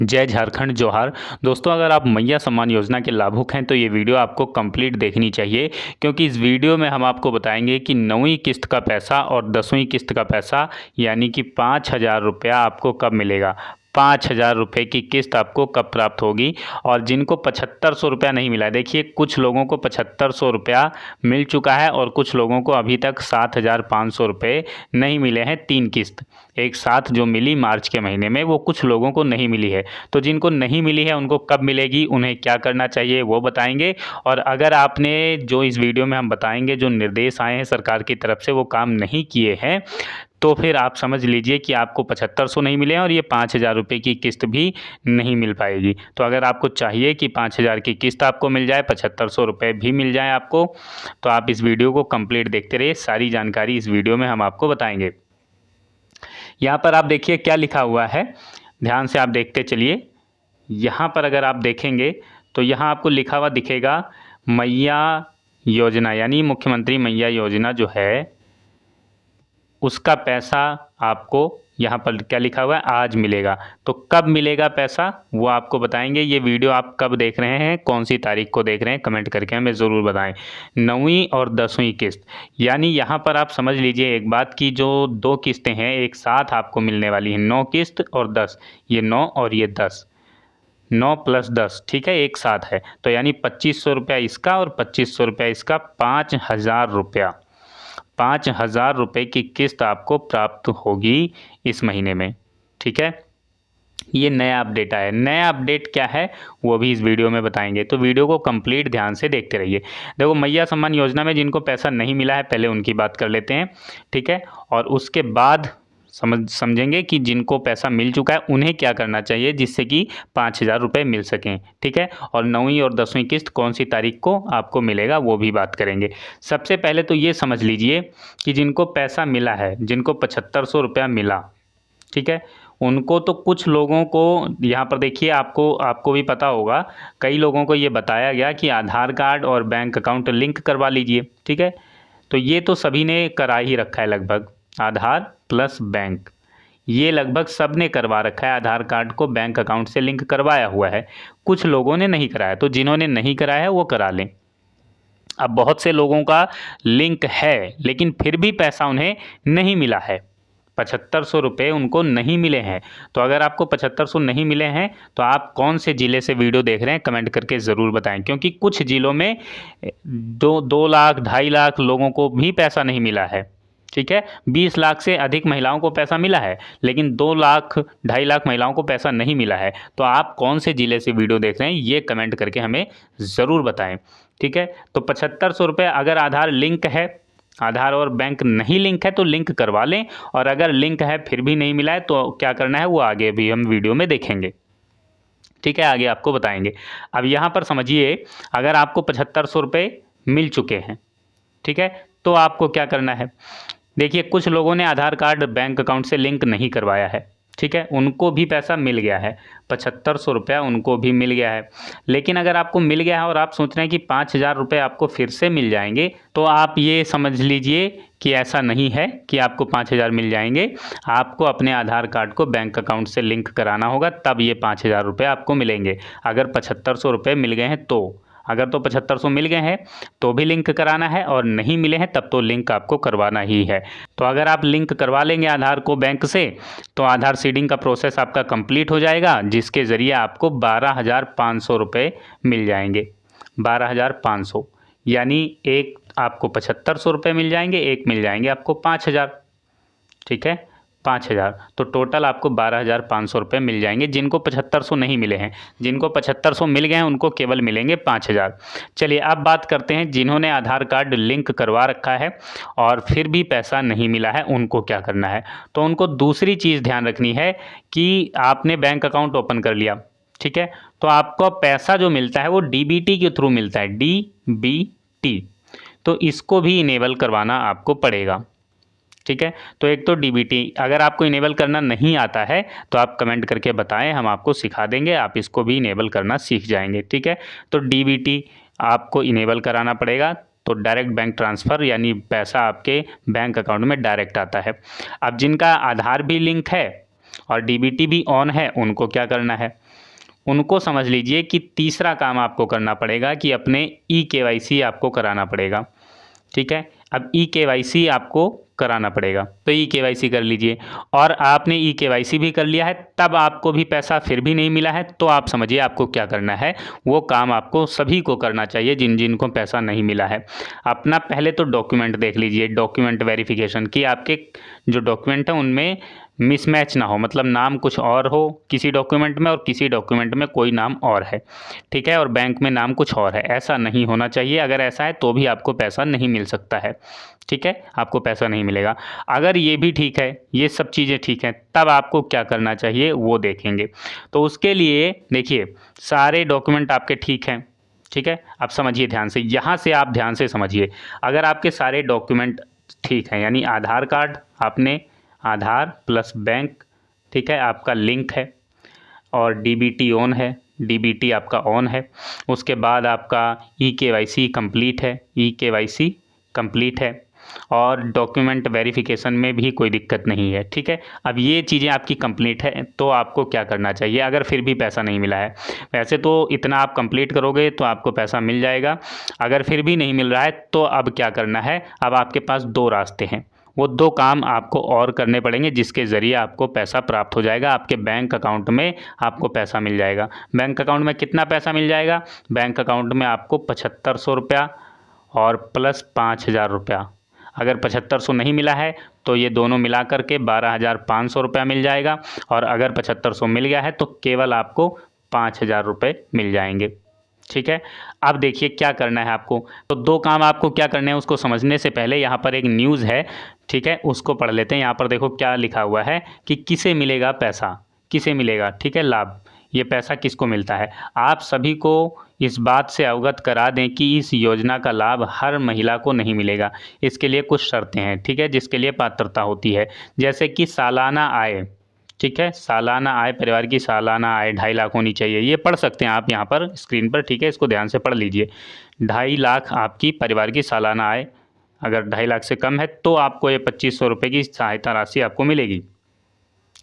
जय झारखंड जोहार। दोस्तों, अगर आप मैया सम्मान योजना के लाभुक हैं तो ये वीडियो आपको कंप्लीट देखनी चाहिए, क्योंकि इस वीडियो में हम आपको बताएंगे कि 9वीं किस्त का पैसा और 10वीं किस्त का पैसा यानी कि 5,000 रुपया आपको कब मिलेगा। 5,000 रुपये की किस्त आपको कब प्राप्त होगी। और जिनको 7,500 रुपया नहीं मिला है, देखिए कुछ लोगों को 7,500 रुपया मिल चुका है और कुछ लोगों को अभी तक 7,500 रुपये नहीं मिले हैं। 3 किस्त एक साथ जो मिली मार्च के महीने में, वो कुछ लोगों को नहीं मिली है। तो जिनको नहीं मिली है उनको कब मिलेगी, उन्हें क्या करना चाहिए वो बताएंगे। और अगर आपने जो इस वीडियो में हम बताएंगे जो निर्देश आए हैं सरकार की तरफ से वो काम नहीं किए हैं, तो फिर आप समझ लीजिए कि आपको 7,500 नहीं मिले हैं और ये 5,000 रुपये की किस्त भी नहीं मिल पाएगी। तो अगर आपको चाहिए कि 5,000 की किस्त आपको मिल जाए, 7,500 रुपये भी मिल जाए आपको, तो आप इस वीडियो को कंप्लीट देखते रहिए। सारी जानकारी इस वीडियो में हम आपको बताएंगे। यहाँ पर आप देखिए क्या लिखा हुआ है, ध्यान से आप देखते चलिए। यहाँ पर अगर आप देखेंगे तो यहाँ आपको लिखा हुआ दिखेगा मैया योजना, यानी मुख्यमंत्री मैया योजना जो है उसका पैसा आपको यहाँ पर क्या लिखा हुआ है, आज मिलेगा। तो कब मिलेगा पैसा वो आपको बताएंगे। ये वीडियो आप कब देख रहे हैं, कौन सी तारीख को देख रहे हैं, कमेंट करके हमें ज़रूर बताएं। 9वीं और 10वीं किस्त, यानी यहाँ पर आप समझ लीजिए एक बात की, जो 2 किस्तें हैं एक साथ आपको मिलने वाली हैं। 9 किस्त और 10, ये 9 और ये 10, 9 + 10, ठीक है, एक साथ है। तो यानी 2,500 रुपया इसका और 2,500 रुपया इसका, 5,000 रुपया, 5,000 रुपये की किस्त आपको प्राप्त होगी इस महीने में। ठीक है, ये नया अपडेट आया है। नया अपडेट क्या है वो भी इस वीडियो में बताएंगे, तो वीडियो को कंप्लीट ध्यान से देखते रहिए। देखो, मैया सम्मान योजना में जिनको पैसा नहीं मिला है पहले उनकी बात कर लेते हैं, ठीक है, और उसके बाद समझेंगे कि जिनको पैसा मिल चुका है उन्हें क्या करना चाहिए जिससे कि 5,000 रुपये मिल सकें। ठीक है, और 9वीं और 10वीं किस्त कौन सी तारीख को आपको मिलेगा वो भी बात करेंगे। सबसे पहले तो ये समझ लीजिए कि जिनको पैसा मिला है, जिनको 7,500 रुपया मिला, ठीक है, उनको तो कुछ लोगों को यहाँ पर देखिए, आपको भी पता होगा, कई लोगों को ये बताया गया कि आधार कार्ड और बैंक अकाउंट लिंक करवा लीजिए। ठीक है, तो ये तो सभी ने करा ही रखा है लगभग, आधार प्लस बैंक, ये लगभग सब ने करवा रखा है। आधार कार्ड को बैंक अकाउंट से लिंक करवाया हुआ है, कुछ लोगों ने नहीं कराया, तो जिन्होंने नहीं कराया है वो करा लें। अब बहुत से लोगों का लिंक है लेकिन फिर भी पैसा उन्हें नहीं मिला है, 7,500 रुपये उनको नहीं मिले हैं। तो अगर आपको 7,500 नहीं मिले हैं तो आप कौन से ज़िले से वीडियो देख रहे हैं कमेंट करके ज़रूर बताएं, क्योंकि कुछ ज़िलों में 2 लाख 2.5 लाख लोगों को भी पैसा नहीं मिला है। ठीक है, 20 लाख से अधिक महिलाओं को पैसा मिला है लेकिन 2 लाख 2.5 लाख महिलाओं को पैसा नहीं मिला है। तो आप कौन से ज़िले से वीडियो देख रहे हैं ये कमेंट करके हमें ज़रूर बताएं। ठीक है, तो 7,500 रुपये, अगर आधार लिंक है, आधार और बैंक नहीं लिंक है तो लिंक करवा लें, और अगर लिंक है फिर भी नहीं मिला है तो क्या करना है वो आगे भी हम वीडियो में देखेंगे। ठीक है, आगे आपको बताएंगे। अब यहाँ पर समझिए, अगर आपको 7,500 रुपये मिल चुके हैं, ठीक है, तो आपको क्या करना है। देखिए, कुछ लोगों ने आधार कार्ड बैंक अकाउंट से लिंक नहीं करवाया है, ठीक है, उनको भी पैसा मिल गया है, 7,500 रुपया उनको भी मिल गया है। लेकिन अगर आपको मिल गया है और आप सोच रहे हैं कि 5,000 रुपये आपको फिर से मिल जाएंगे, तो आप ये समझ लीजिए कि ऐसा नहीं है कि आपको 5,000 मिल जाएंगे। आपको अपने आधार कार्ड को बैंक अकाउंट से लिंक कराना होगा, तब ये 5,000 रुपये आपको मिलेंगे। अगर 7,500 रुपये मिल गए हैं तो, अगर तो 7,500 मिल गए हैं तो भी लिंक कराना है, और नहीं मिले हैं तब तो लिंक आपको करवाना ही है। तो अगर आप लिंक करवा लेंगे आधार को बैंक से, तो आधार सीडिंग का प्रोसेस आपका कंप्लीट हो जाएगा, जिसके ज़रिए आपको 12,500 रुपये मिल जाएंगे। 12,500, यानी एक आपको 7,500 रुपये मिल जाएंगे, एक मिल जाएंगे आपको 5,000। ठीक है, 5,000, तो टोटल आपको 12,500 रुपये मिल जाएंगे। जिनको 7,500 नहीं मिले हैं, जिनको 7,500 मिल गए हैं उनको केवल मिलेंगे 5,000। चलिए अब बात करते हैं जिन्होंने आधार कार्ड लिंक करवा रखा है और फिर भी पैसा नहीं मिला है उनको क्या करना है। तो उनको दूसरी चीज़ ध्यान रखनी है कि आपने बैंक अकाउंट ओपन कर लिया, ठीक है, तो आपको पैसा जो मिलता है वो DBT के थ्रू मिलता है, DBT, तो इसको भी इनेबल करवाना आपको पड़ेगा। ठीक है, तो एक तो DBT, अगर आपको इनेबल करना नहीं आता है तो आप कमेंट करके बताएं, हम आपको सिखा देंगे, आप इसको भी इनेबल करना सीख जाएंगे। ठीक है, तो DBT आपको इनेबल कराना पड़ेगा, तो डायरेक्ट बैंक ट्रांसफ़र, यानी पैसा आपके बैंक अकाउंट में डायरेक्ट आता है। अब जिनका आधार भी लिंक है और DBT भी ऑन है उनको क्या करना है, उनको समझ लीजिए कि तीसरा काम आपको करना पड़ेगा कि अपने ई-केवाईसी आपको कराना पड़ेगा। ठीक है, अब ई-केवाईसी आपको कराना पड़ेगा, तो ई-केवाईसी कर लीजिए। और आपने ई-केवाईसी भी कर लिया है, तब आपको भी पैसा फिर भी नहीं मिला है, तो आप समझिए आपको क्या करना है। वो काम आपको सभी को करना चाहिए जिन जिन को पैसा नहीं मिला है। अपना पहले तो डॉक्यूमेंट देख लीजिए, डॉक्यूमेंट वेरिफिकेशन कि आपके जो डॉक्यूमेंट हैं उनमें मिसमैच ना हो, मतलब नाम कुछ और हो किसी डॉक्यूमेंट में और किसी डॉक्यूमेंट में कोई नाम और है। ठीक है, और बैंक में नाम कुछ और है, ऐसा नहीं होना चाहिए। अगर ऐसा है तो भी आपको पैसा नहीं मिल सकता है। ठीक है, आपको पैसा नहीं मिलेगा। अगर ये भी ठीक है, ये सब चीज़ें ठीक हैं, तब आपको क्या करना चाहिए वो देखेंगे। तो उसके लिए देखिए, सारे डॉक्यूमेंट आपके ठीक हैं। ठीक है, आप समझिए ध्यान से, यहाँ से आप ध्यान से समझिए। अगर आपके सारे डॉक्यूमेंट ठीक हैं, यानी आधार कार्ड, आपने आधार प्लस बैंक, ठीक है, आपका लिंक है और डीबीटी ऑन है, डीबीटी आपका ऑन है। उसके बाद आपका ई-केवाईसी कंप्लीट है, ई-केवाईसी कंप्लीट है और डॉक्यूमेंट वेरिफिकेशन में भी कोई दिक्कत नहीं है। ठीक है, अब ये चीज़ें आपकी कंप्लीट है, तो आपको क्या करना चाहिए अगर फिर भी पैसा नहीं मिला है। वैसे तो इतना आप कंप्लीट करोगे तो आपको पैसा मिल जाएगा। अगर फिर भी नहीं मिल रहा है तो अब क्या करना है, अब आपके पास दो रास्ते हैं। वो दो काम आपको और करने पड़ेंगे जिसके ज़रिए आपको पैसा प्राप्त हो जाएगा, आपके बैंक अकाउंट में आपको पैसा मिल जाएगा। बैंक अकाउंट में कितना पैसा मिल जाएगा? बैंक अकाउंट में आपको 7500 रुपया और प्लस 5000 रुपया। अगर 7500 नहीं मिला है तो ये दोनों मिला करके 12500 रुपया मिल जाएगा, और अगर 7500 मिल गया है तो केवल आपको 5000 रुपये मिल जाएंगे। ठीक है, अब देखिए क्या करना है आपको। तो दो काम आपको क्या करने हैं उसको समझने से पहले यहाँ पर एक न्यूज़ है, ठीक है, उसको पढ़ लेते हैं। यहाँ पर देखो क्या लिखा हुआ है कि किसे मिलेगा पैसा, किसे मिलेगा, ठीक है, लाभ। ये पैसा किसको मिलता है? आप सभी को इस बात से अवगत करा दें कि इस योजना का लाभ हर महिला को नहीं मिलेगा। इसके लिए कुछ शर्तें हैं, ठीक है, जिसके लिए पात्रता होती है। जैसे कि सालाना आय, ठीक है, सालाना आय, परिवार की सालाना आय 2.5 लाख होनी चाहिए। ये पढ़ सकते हैं आप यहाँ पर स्क्रीन पर, ठीक है, इसको ध्यान से पढ़ लीजिए। 2.5 लाख आपकी परिवार की सालाना आय, अगर 2.5 लाख से कम है तो आपको ये 2500 रुपये की सहायता राशि आपको मिलेगी।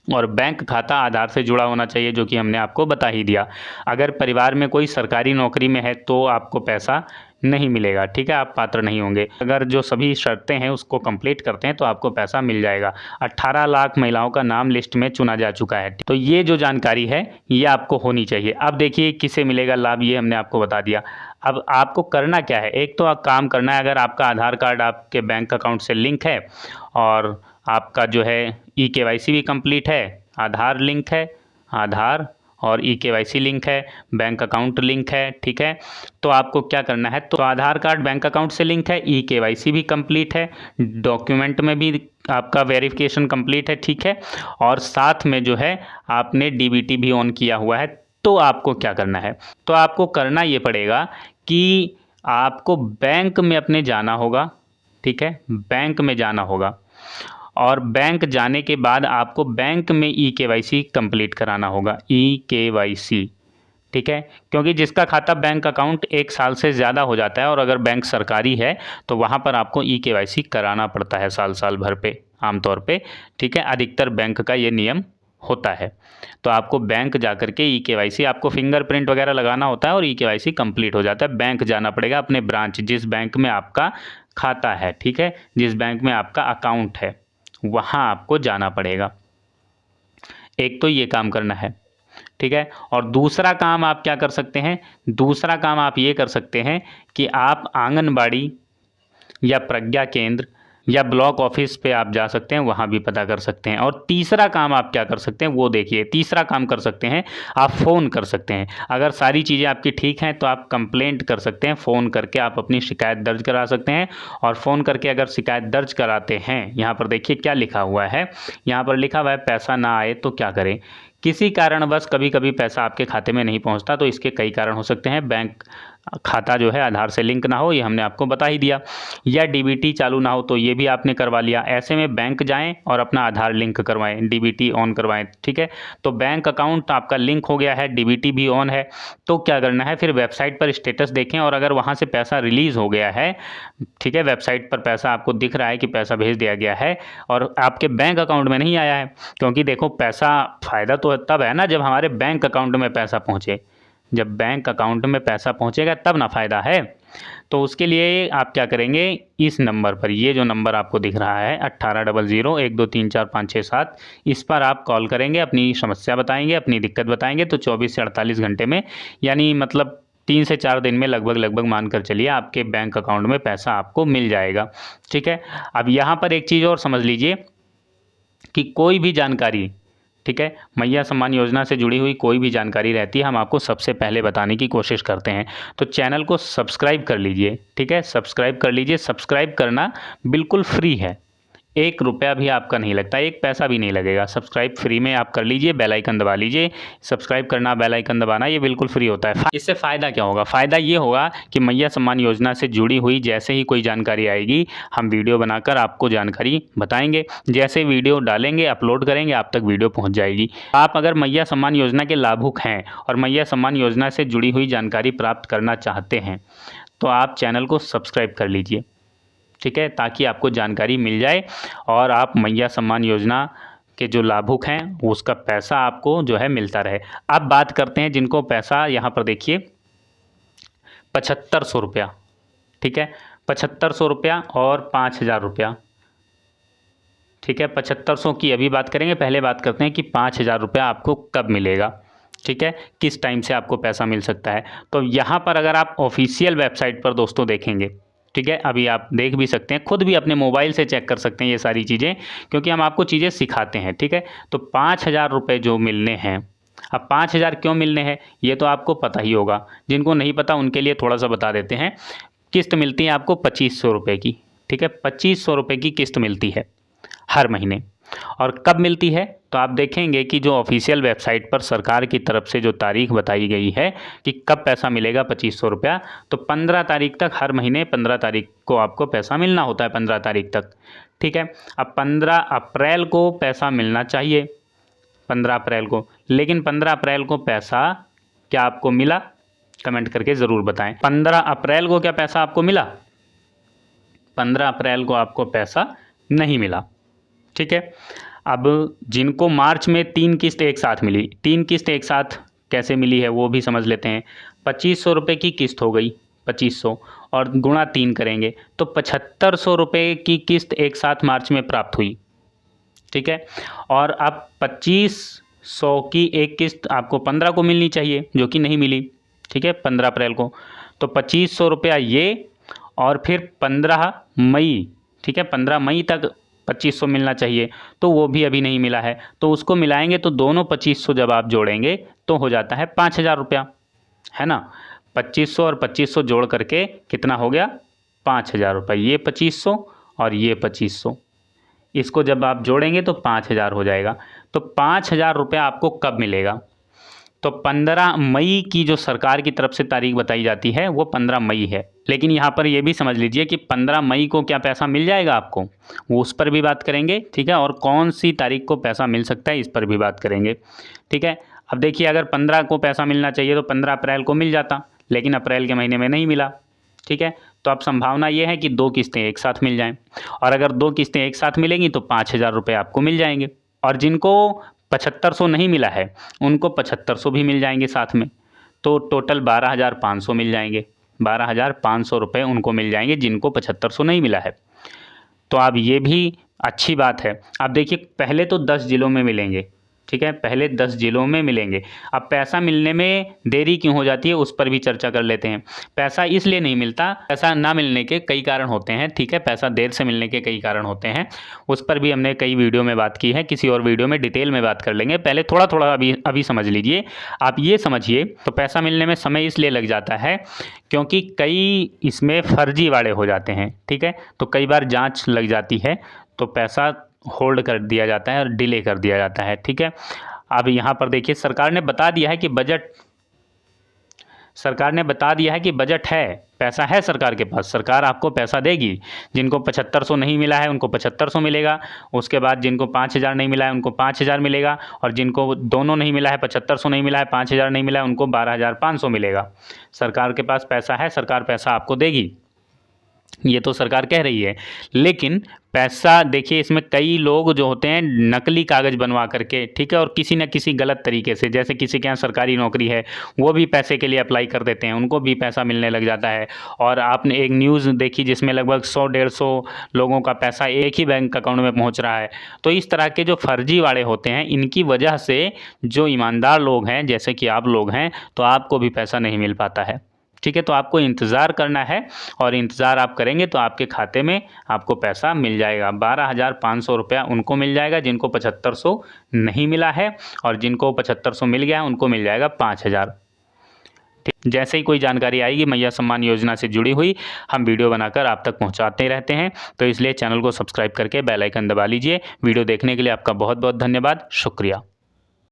और बैंक खाता आधार से जुड़ा होना चाहिए, जो कि हमने आपको बता ही दिया। अगर परिवार में कोई सरकारी नौकरी में है तो आपको पैसा नहीं मिलेगा, ठीक है, आप पात्र नहीं होंगे। अगर जो सभी शर्तें हैं उसको कंप्लीट करते हैं तो आपको पैसा मिल जाएगा। 18 लाख महिलाओं का नाम लिस्ट में चुना जा चुका है। तो ये जो जानकारी है ये आपको होनी चाहिए। अब देखिए किसे मिलेगा लाभ, ये हमने आपको बता दिया। अब आपको करना क्या है, एक तो आप काम करना है, अगर आपका आधार कार्ड आपके बैंक अकाउंट से लिंक है और आपका जो है ई-केवाईसी भी कंप्लीट है, आधार लिंक है, आधार और ई-केवाईसी लिंक है, बैंक अकाउंट लिंक है, ठीक है, तो आपको क्या करना है, तो आधार कार्ड बैंक अकाउंट से लिंक है, ई-केवाईसी भी कंप्लीट है, डॉक्यूमेंट में भी आपका वेरिफिकेशन कंप्लीट है, ठीक है, और साथ में जो है आपने डीबीटी भी ऑन किया हुआ है। तो आपको क्या करना है, तो आपको करना ये पड़ेगा कि आपको बैंक में अपने जाना होगा, ठीक है, बैंक में जाना होगा, और बैंक जाने के बाद आपको बैंक में ई-केवाईसी कंप्लीट कराना होगा, ई-केवाईसी, ठीक है, क्योंकि जिसका खाता बैंक अकाउंट 1 साल से ज़्यादा हो जाता है और अगर बैंक सरकारी है तो वहाँ पर आपको ई-केवाईसी कराना पड़ता है साल साल भर पे, आमतौर पे, ठीक है, अधिकतर बैंक का ये नियम होता है। तो आपको बैंक जा कर के ई-केवाईसी, आपको फिंगरप्रिंट वगैरह लगाना होता है और ई-केवाईसी कंप्लीट हो जाता है। बैंक जाना पड़ेगा, अपने ब्रांच, जिस बैंक में आपका खाता है, ठीक है, जिस बैंक में आपका अकाउंट है वहाँ आपको जाना पड़ेगा। एक तो ये काम करना है, ठीक है, और दूसरा काम आप क्या कर सकते हैं, दूसरा काम आप ये कर सकते हैं कि आप आंगनबाड़ी या प्रज्ञा केंद्र या ब्लॉक ऑफिस पे आप जा सकते हैं, वहाँ भी पता कर सकते हैं। और तीसरा काम आप क्या कर सकते हैं वो देखिए, तीसरा काम कर सकते हैं आप फ़ोन कर सकते हैं। अगर सारी चीज़ें आपकी ठीक हैं तो आप कंप्लेंट कर सकते हैं, फ़ोन करके आप अपनी शिकायत दर्ज करा सकते हैं। और फ़ोन करके अगर शिकायत दर्ज कराते हैं, यहाँ पर देखिए क्या लिखा हुआ है, यहाँ पर लिखा हुआ है पैसा ना आए तो क्या करें। किसी कारणवश कभी कभी पैसा आपके खाते में नहीं पहुंचता, तो इसके कई कारण हो सकते हैं। बैंक खाता जो है आधार से लिंक ना हो, ये हमने आपको बता ही दिया, या डीबीटी चालू ना हो तो ये भी आपने करवा लिया। ऐसे में बैंक जाएं और अपना आधार लिंक करवाएं, डीबीटी ऑन करवाएं, ठीक है। तो बैंक अकाउंट आपका लिंक हो गया है, डीबीटी भी ऑन है, तो क्या करना है, फिर वेबसाइट पर स्टेटस देखें और अगर वहाँ से पैसा रिलीज़ हो गया है, ठीक है, वेबसाइट पर पैसा आपको दिख रहा है कि पैसा भेज दिया गया है और आपके बैंक अकाउंट में नहीं आया है, क्योंकि देखो पैसा, फ़ायदा तो तब है ना जब हमारे बैंक अकाउंट में पैसा पहुँचे, जब बैंक अकाउंट में पैसा पहुंचेगा तब ना फ़ायदा है। तो उसके लिए आप क्या करेंगे, इस नंबर पर, ये जो नंबर आपको दिख रहा है 1800 1234567, इस पर आप कॉल करेंगे, अपनी समस्या बताएंगे, अपनी दिक्कत बताएंगे, तो 24 से 48 घंटे में, यानी मतलब 3 से 4 दिन में लगभग मानकर चलिए आपके बैंक अकाउंट में पैसा आपको मिल जाएगा, ठीक है। अब यहाँ पर एक चीज़ और समझ लीजिए कि कोई भी जानकारी, ठीक है, मैया सम्मान योजना से जुड़ी हुई कोई भी जानकारी रहती है हम आपको सबसे पहले बताने की कोशिश करते हैं। तो चैनल को सब्सक्राइब कर लीजिए, ठीक है, सब्सक्राइब कर लीजिए। सब्सक्राइब करना बिल्कुल फ्री है, 1 रुपया भी आपका नहीं लगता, 1 पैसा भी नहीं लगेगा। सब्सक्राइब फ्री में आप कर लीजिए, बेल आइकन दबा लीजिए। सब्सक्राइब करना, बेल आइकन दबाना, ये बिल्कुल फ्री होता है। इससे फ़ायदा क्या होगा, फ़ायदा ये होगा कि मैया सम्मान योजना से जुड़ी हुई जैसे ही कोई जानकारी आएगी हम वीडियो बनाकर आपको जानकारी बताएंगे, जैसे वीडियो डालेंगे, अपलोड करेंगे, आप तक वीडियो पहुँच जाएगी। आप अगर मैया सम्मान योजना के लाभुक हैं और मैया सम्मान योजना से जुड़ी हुई जानकारी प्राप्त करना चाहते हैं तो आप चैनल को सब्सक्राइब कर लीजिए, ठीक है, ताकि आपको जानकारी मिल जाए और आप मैया सम्मान योजना के जो लाभुक हैं उसका पैसा आपको जो है मिलता रहे। अब बात करते हैं जिनको पैसा, यहाँ पर देखिए 7500 रुपया, ठीक है, 7500 रुपया और 5000 रुपया, ठीक है। 7500 की अभी बात करेंगे, पहले बात करते हैं कि 5000 रुपया आपको कब मिलेगा, ठीक है, किस टाइम से आपको पैसा मिल सकता है। तो यहाँ पर अगर आप ऑफिशियल वेबसाइट पर दोस्तों देखेंगे, ठीक है, अभी आप देख भी सकते हैं, खुद भी अपने मोबाइल से चेक कर सकते हैं ये सारी चीज़ें, क्योंकि हम आपको चीज़ें सिखाते हैं, ठीक है। तो 5000 रुपये जो मिलने हैं, अब 5000 क्यों मिलने हैं ये तो आपको पता ही होगा, जिनको नहीं पता उनके लिए थोड़ा सा बता देते हैं। किस्त मिलती है आपको 2500 रुपये की, ठीक है, 2500 रुपये की किस्त मिलती है हर महीने। और कब मिलती है तो आप देखेंगे कि जो ऑफिशियल वेबसाइट पर सरकार की तरफ से जो तारीख बताई गई है कि कब पैसा मिलेगा 2500 रुपया, तो 15 तारीख तक, हर महीने 15 तारीख को आपको पैसा मिलना होता है, 15 तारीख तक, ठीक है। अब 15 अप्रैल को पैसा मिलना चाहिए, 15 अप्रैल को, लेकिन 15 अप्रैल को पैसा क्या आपको मिला, कमेंट करके ज़रूर बताएं। 15 अप्रैल को क्या पैसा आपको मिला, 15 अप्रैल को आपको पैसा नहीं मिला, ठीक है। अब जिनको मार्च में 3 किस्त एक साथ मिली, 3 किस्त एक साथ कैसे मिली है वो भी समझ लेते हैं। 2500 रुपये की किस्त हो गई, 2500 और गुणा 3 करेंगे तो 7500 रुपये की किस्त एक साथ मार्च में प्राप्त हुई, ठीक है। और अब 2500 की एक किस्त आपको 15 को मिलनी चाहिए, जो कि नहीं मिली, ठीक है, 15 अप्रैल को। तो 2500 रुपया ये, और फिर 15 मई, ठीक है, 15 मई तक 2500 मिलना चाहिए, तो वो भी अभी नहीं मिला है, तो उसको मिलाएंगे तो दोनों 2500 जब आप जोड़ेंगे तो हो जाता है 5000 रुपया, है ना। 2500 और 2500 जोड़ करके कितना हो गया, 5000 रुपये। ये 2500 और ये 2500, इसको जब आप जोड़ेंगे तो 5000 हो जाएगा। तो 5000 रुपया आपको कब मिलेगा, तो 15 मई की जो सरकार की तरफ से तारीख बताई जाती है वो 15 मई है। लेकिन यहाँ पर ये भी समझ लीजिए कि 15 मई को क्या पैसा मिल जाएगा आपको, वो उस पर भी बात करेंगे, ठीक है, और कौन सी तारीख को पैसा मिल सकता है इस पर भी बात करेंगे, ठीक है। अब देखिए, अगर 15 को पैसा मिलना चाहिए तो 15 अप्रैल को मिल जाता, लेकिन अप्रैल के महीने में नहीं मिला, ठीक है। तो अब संभावना ये है कि 2 किस्तें एक साथ मिल जाएं, और अगर 2 किस्तें एक साथ मिलेंगी तो 5000 रुपये आपको मिल जाएंगे। और जिनको 7500 नहीं मिला है उनको 7500 भी मिल जाएंगे साथ में, तो टोटल 12500 मिल जाएंगे, 12500 रुपये उनको मिल जाएंगे जिनको 7500 नहीं मिला है। तो अब ये भी अच्छी बात है। अब देखिए, पहले तो 10 ज़िलों में मिलेंगे, ठीक है, पहले 10 ज़िलों में मिलेंगे। अब पैसा मिलने में देरी क्यों हो जाती है उस पर भी चर्चा कर लेते हैं। पैसा इसलिए नहीं मिलता, पैसा ना मिलने के कई कारण होते हैं, ठीक है, पैसा देर से मिलने के कई कारण होते हैं, उस पर भी हमने कई वीडियो में बात की है, किसी और वीडियो में डिटेल में बात कर लेंगे। पहले थोड़ा थोड़ा अभी समझ लीजिए। आप ये समझिए, तो पैसा मिलने में समय इसलिए लग जाता है क्योंकि कई इसमें फर्जी वाले हो जाते हैं, ठीक है, तो कई बार जाँच लग जाती है तो पैसा होल्ड कर दिया जाता है और डिले कर दिया जाता है, ठीक है। अब यहाँ पर देखिए, सरकार ने बता दिया है कि बजट सरकार ने बता दिया है कि बजट है, पैसा है सरकार के पास, सरकार आपको पैसा देगी। जिनको 7500 नहीं मिला है उनको 7500 मिलेगा, उसके बाद जिनको 5000 नहीं मिला है उनको 5000 मिलेगा, और जिनको दोनों नहीं मिला है, 7500 नहीं मिला है, 5000 नहीं मिला है, उनको 12500 मिलेगा। सरकार के पास पैसा है, सरकार पैसा आपको देगी, ये तो सरकार कह रही है। लेकिन पैसा देखिए, इसमें कई लोग जो होते हैं नकली कागज़ बनवा करके, ठीक है, और किसी न किसी गलत तरीके से, जैसे किसी के यहाँ सरकारी नौकरी है वो भी पैसे के लिए अप्लाई कर देते हैं, उनको भी पैसा मिलने लग जाता है। और आपने एक न्यूज़ देखी जिसमें लगभग 100-150 लोगों का पैसा एक ही बैंक अकाउंट में पहुँच रहा है। तो इस तरह के जो फर्जी वाले होते हैं, इनकी वजह से जो ईमानदार लोग हैं, जैसे कि आप लोग हैं, तो आपको भी पैसा नहीं मिल पाता है। ठीक है, तो आपको इंतज़ार करना है, और इंतज़ार आप करेंगे तो आपके खाते में आपको पैसा मिल जाएगा। 12,500 रुपया उनको मिल जाएगा जिनको 7500 नहीं मिला है, और जिनको 7500 मिल गया उनको मिल जाएगा 5000। जैसे ही कोई जानकारी आएगी मैया सम्मान योजना से जुड़ी हुई, हम वीडियो बनाकर आप तक पहुंचाते रहते हैं, तो इसलिए चैनल को सब्सक्राइब करके बेल आइकन दबा लीजिए। वीडियो देखने के लिए आपका बहुत बहुत धन्यवाद, शुक्रिया।